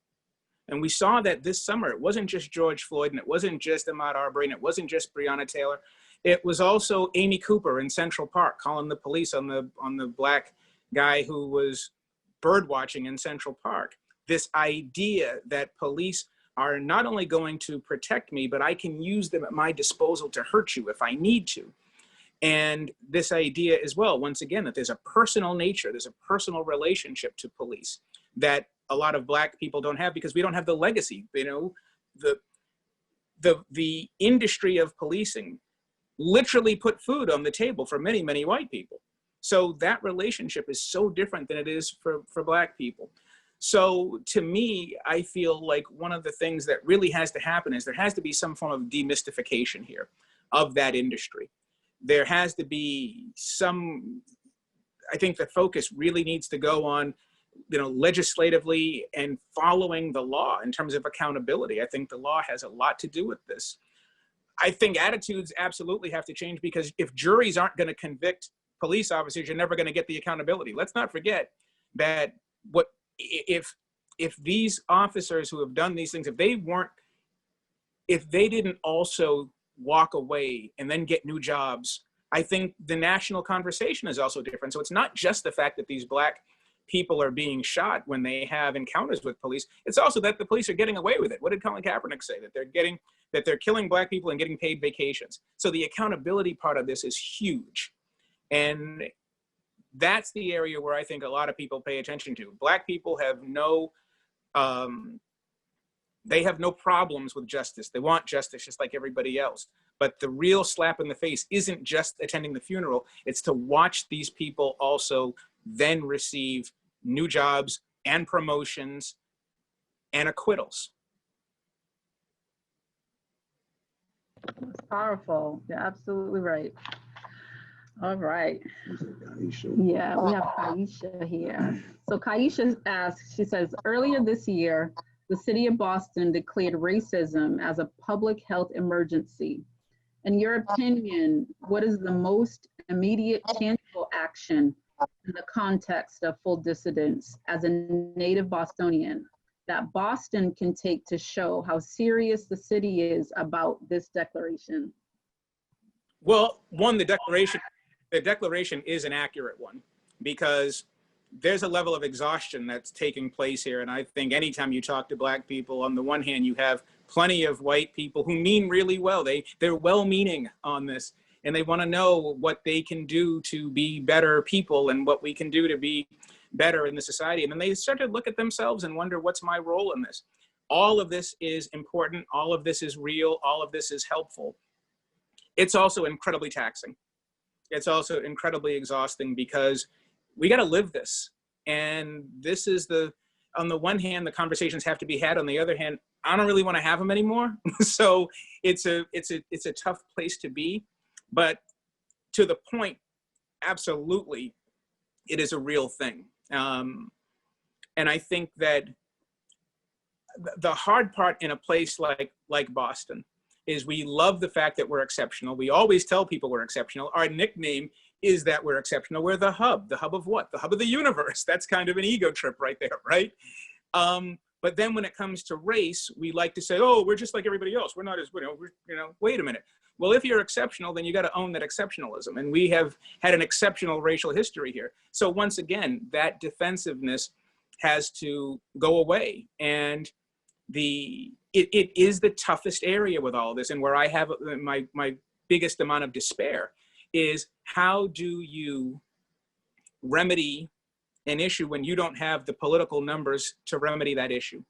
S4: And we saw that this summer. It wasn't just George Floyd, and it wasn't just Ahmaud Arbery, and it wasn't just Breonna Taylor. It was also Amy Cooper in Central Park calling the police on the black guy who was bird watching in Central Park. This idea that police are not only going to protect me, but I can use them at my disposal to hurt you if I need to. And this idea as well, once again, that there's a personal nature, there's a personal relationship to police that a lot of black people don't have, because we don't have the legacy. You know, the industry of policing literally put food on the table for many, many white people. So that relationship is so different than it is for black people. So to me, I feel like one of the things that really has to happen is there has to be some form of demystification here of that industry. There has to be some, I think the focus really needs to go on, you know, legislatively and following the law in terms of accountability. I think the law has a lot to do with this. I think attitudes absolutely have to change, because if juries aren't going to convict police officers, you're never going to get the accountability. Let's not forget that if these officers who have done these things, if they didn't also walk away and then get new jobs, I think the national conversation is also different. So it's not just the fact that these black people are being shot when they have encounters with police. It's also that the police are getting away with it. What did Colin Kaepernick say? That they're killing black people and getting paid vacations. So the accountability part of this is huge. And that's the area where I think a lot of people pay attention to. Black people have no problems with justice. They want justice just like everybody else. But the real slap in the face isn't just attending the funeral. It's to watch these people also then receive new jobs and promotions and acquittals.
S2: That's powerful. You're absolutely right. All right.
S3: Aisha.
S2: Yeah, we have Kaisha here. So Kaisha asks, she says, earlier this year, the city of Boston declared racism as a public health emergency. In your opinion, what is the most immediate tangible action in the context of full dissidence as a native Bostonian that Boston can take to show how serious the city is about this declaration?
S4: Well, one, the declaration is an accurate one, because there's a level of exhaustion that's taking place here. And I think anytime you talk to Black people, on the one hand, you have plenty of white people who mean really well. They're well-meaning on this, and they want to know what they can do to be better people and what we can do to be better in the society. And then they start to look at themselves and wonder, what's my role in this? All of this is important. All of this is real. All of this is helpful. It's also incredibly taxing. It's also incredibly exhausting, because we got to live this. And this is on the one hand, the conversations have to be had. On the other hand, I don't really want to have them anymore. So it's a tough place to be. But to the point, absolutely, it is a real thing. And I think that the hard part in a place like Boston is we love the fact that we're exceptional. We always tell people we're exceptional. Our nickname is that we're exceptional. We're the hub. The hub of what? The hub of the universe. That's kind of an ego trip right there, right? But then when it comes to race, we like to say, oh, we're just like everybody else. We're not as, wait a minute. Well, if you're exceptional, then you got to own that exceptionalism. And we have had an exceptional racial history here. So once again, that defensiveness has to go away. And it is the toughest area with all this. And where I have my biggest amount of despair is, how do you remedy an issue when you don't have the political numbers to remedy that issue,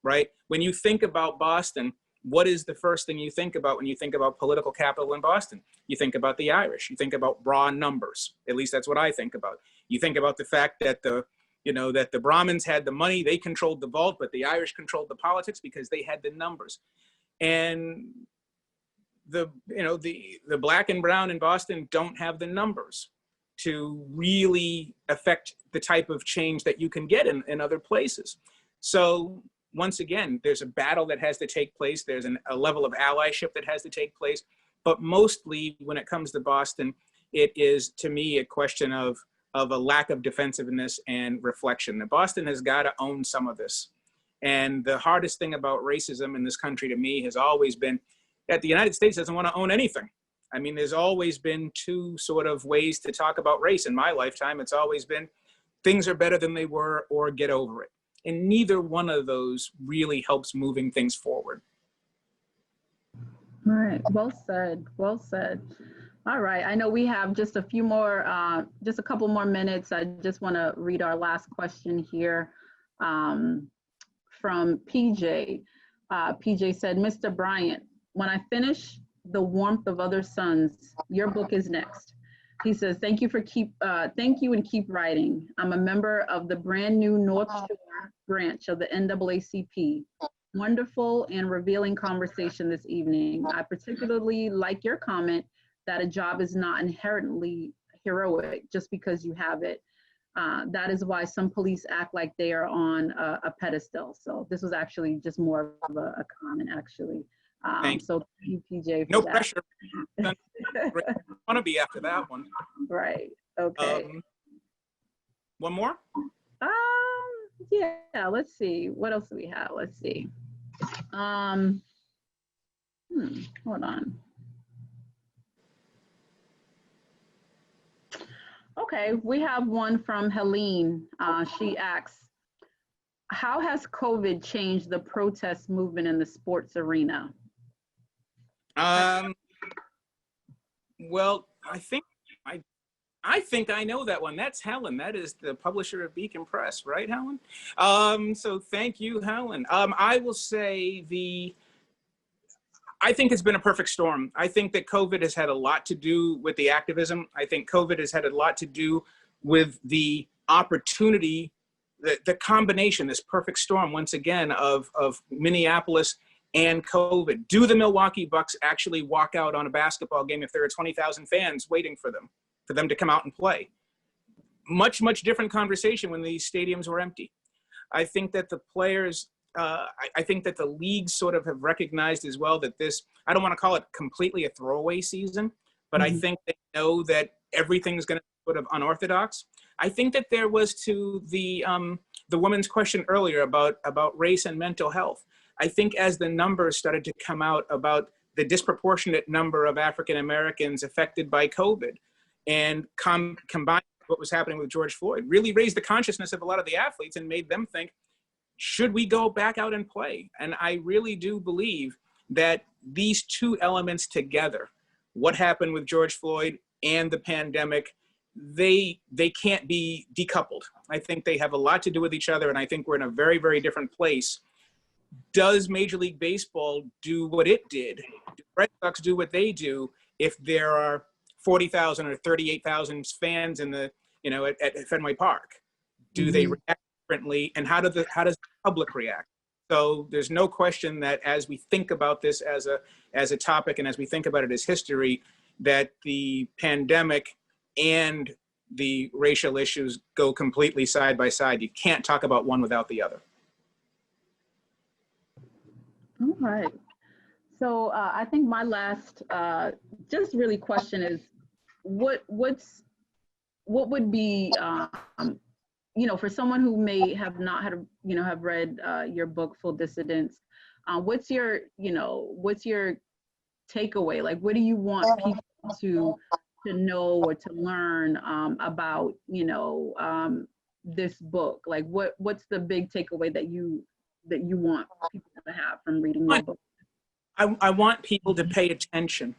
S4: right? When you think about Boston, what is the first thing you think about when you think about political capital in Boston? You think about the Irish. You think about raw numbers. At least that's what I think about. You think about the fact that the Brahmins had the money, they controlled the vault, but the Irish controlled the politics because they had the numbers. And the Black and brown in Boston don't have the numbers to really affect the type of change that you can get in other places. So once again, there's a battle that has to take place. There's a level of allyship that has to take place. But mostly when it comes to Boston, it is, to me, a question of a lack of defensiveness and reflection. That Boston has got to own some of this. And the hardest thing about racism in this country, to me, has always been that the United States doesn't want to own anything. I mean, there's always been two sort of ways to talk about race. In my lifetime, it's always been things are better than they were, or get over it. And neither one of those really helps moving things forward.
S2: All right, well said, well said. All right, I know we have just a few more, just a couple more minutes. I just want to read our last question here from PJ. PJ said, Mr. Bryant, when I finish The Warmth of Other Suns, your book is next. He says, thank you and keep writing. I'm a member of the brand new North Shore branch of the NAACP. Wonderful and revealing conversation this evening. I particularly like your comment that a job is not inherently heroic just because you have it. That is why some police act like they are on a pedestal. So this was actually just more of a comment, actually. So thank you, PJ, for
S4: no
S2: that.
S4: pressure. I want to be after that one.
S2: Right. Okay.
S4: One more?
S2: Yeah, let's see. What else do we have? Let's see. Hold on. Okay, we have one from Helene. She asks, how has COVID changed the protest movement in the sports arena?
S4: Well, I think I know that one. That's Helen. That is the publisher of Beacon Press, right, Helen? So thank you, Helen. I will say I think it's been a perfect storm. I think that COVID has had a lot to do with the activism. I think COVID has had a lot to do with the opportunity, the combination, this perfect storm, once again, of Minneapolis and COVID. Do the Milwaukee Bucks actually walk out on a basketball game if there are 20,000 fans waiting for them? for them to come out and play. Much, much different conversation when these stadiums were empty. I think that the players, I think that the leagues sort of have recognized as well that this, I don't want to call it completely a throwaway season, but I think they know that everything's going to be sort of unorthodox. I think that there was to the woman's question earlier about race and mental health. I think as the numbers started to come out about the disproportionate number of African Americans affected by COVID, and combined with what was happening with George Floyd, really raised the consciousness of a lot of the athletes and made them think, should we go back out and play? And I really do believe that these two elements together, what happened with George Floyd and the pandemic, they can't be decoupled. I think they have a lot to do with each other, and I think we're in a very, very different place. Does Major League Baseball do what it did? Do Red Sox do what they do if there are 40,000 or 38,000 fans in the, at Fenway Park? Do they react differently, and how does the public react? So there's no question that as we think about this as a topic, and as we think about it as history, that the pandemic and the racial issues go completely side by side. You can't talk about one without the other.
S2: All right. So I think my last just really question is, what would be, for someone who may have not had, have read your book, Full Dissidence, what's your takeaway? Like, what do you want people to know or to learn about, this book? Like, what's the big takeaway that you want people to have from reading your book?
S4: I want people to pay attention.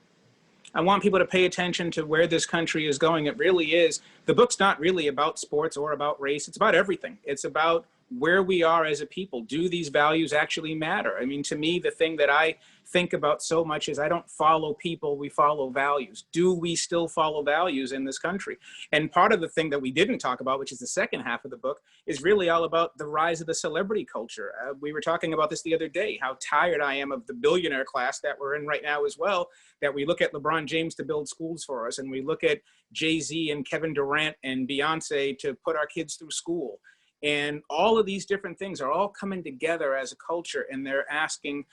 S4: I want people to pay attention to where this country is going. It really is. The book's not really about sports or about race. It's about everything. It's about where we are as a people. Do these values actually matter? I mean, to me, the thing that I think about so much is I don't follow people, we follow values. Do we still follow values in this country? And part of the thing that we didn't talk about, which is the second half of the book, is really all about the rise of the celebrity culture. We were talking about this the other day, how tired I am of the billionaire class that we're in right now as well, that we look at LeBron James to build schools for us, and we look at Jay-Z and Kevin Durant and Beyonce to put our kids through school. And all of these different things are all coming together as a culture, and they're asking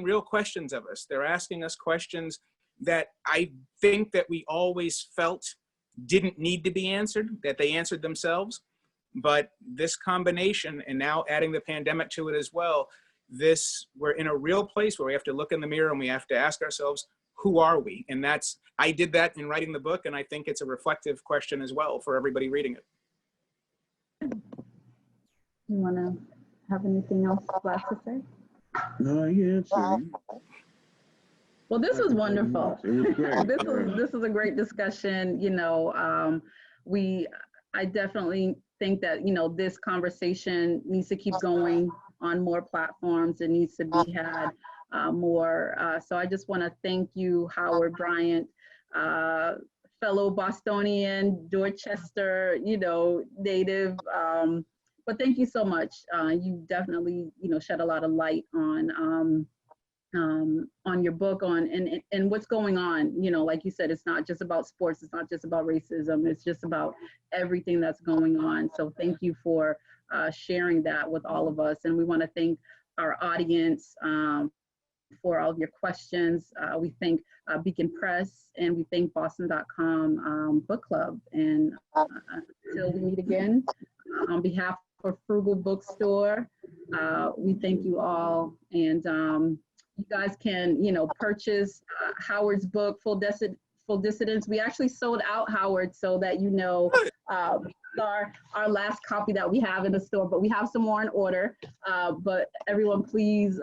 S4: real questions of us. They're asking us questions that I think that we always felt didn't need to be answered, that they answered themselves. But this combination, and now adding the pandemic to it as well, we're in a real place where we have to look in the mirror and we have to ask ourselves, who are we? And I did that in writing the book, and I think it's a reflective question as well for everybody reading it.
S2: You want to have anything else last to say?
S3: No, you answered.
S2: Well, this was wonderful.
S3: It was great.
S2: This is a great discussion. I definitely think that this conversation needs to keep going on more platforms. It needs to be had more. So I just want to thank you, Howard Bryant, fellow Bostonian, Dorchester, native. But thank you so much. You definitely, shed a lot of light on your book, and what's going on. Like you said, it's not just about sports. It's not just about racism. It's just about everything that's going on. So thank you for sharing that with all of us. And we want to thank our audience for all of your questions. We thank Beacon Press, and we thank Boston.com book club. And until we meet again, on behalf of Frugal Bookstore, we thank you all. And you guys can, purchase Howard's book, Full Dissidence. We actually sold out, Howard, so that our last copy that we have in the store, but we have some more in order. But everyone, please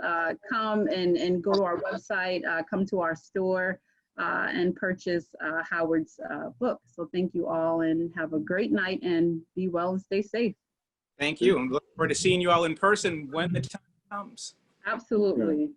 S2: come and go to our website, come to our store, and purchase Howard's book. So thank you all, and have a great night, and be well and stay safe.
S4: Thank you. I'm looking forward to seeing you all in person when the time comes.
S2: Absolutely.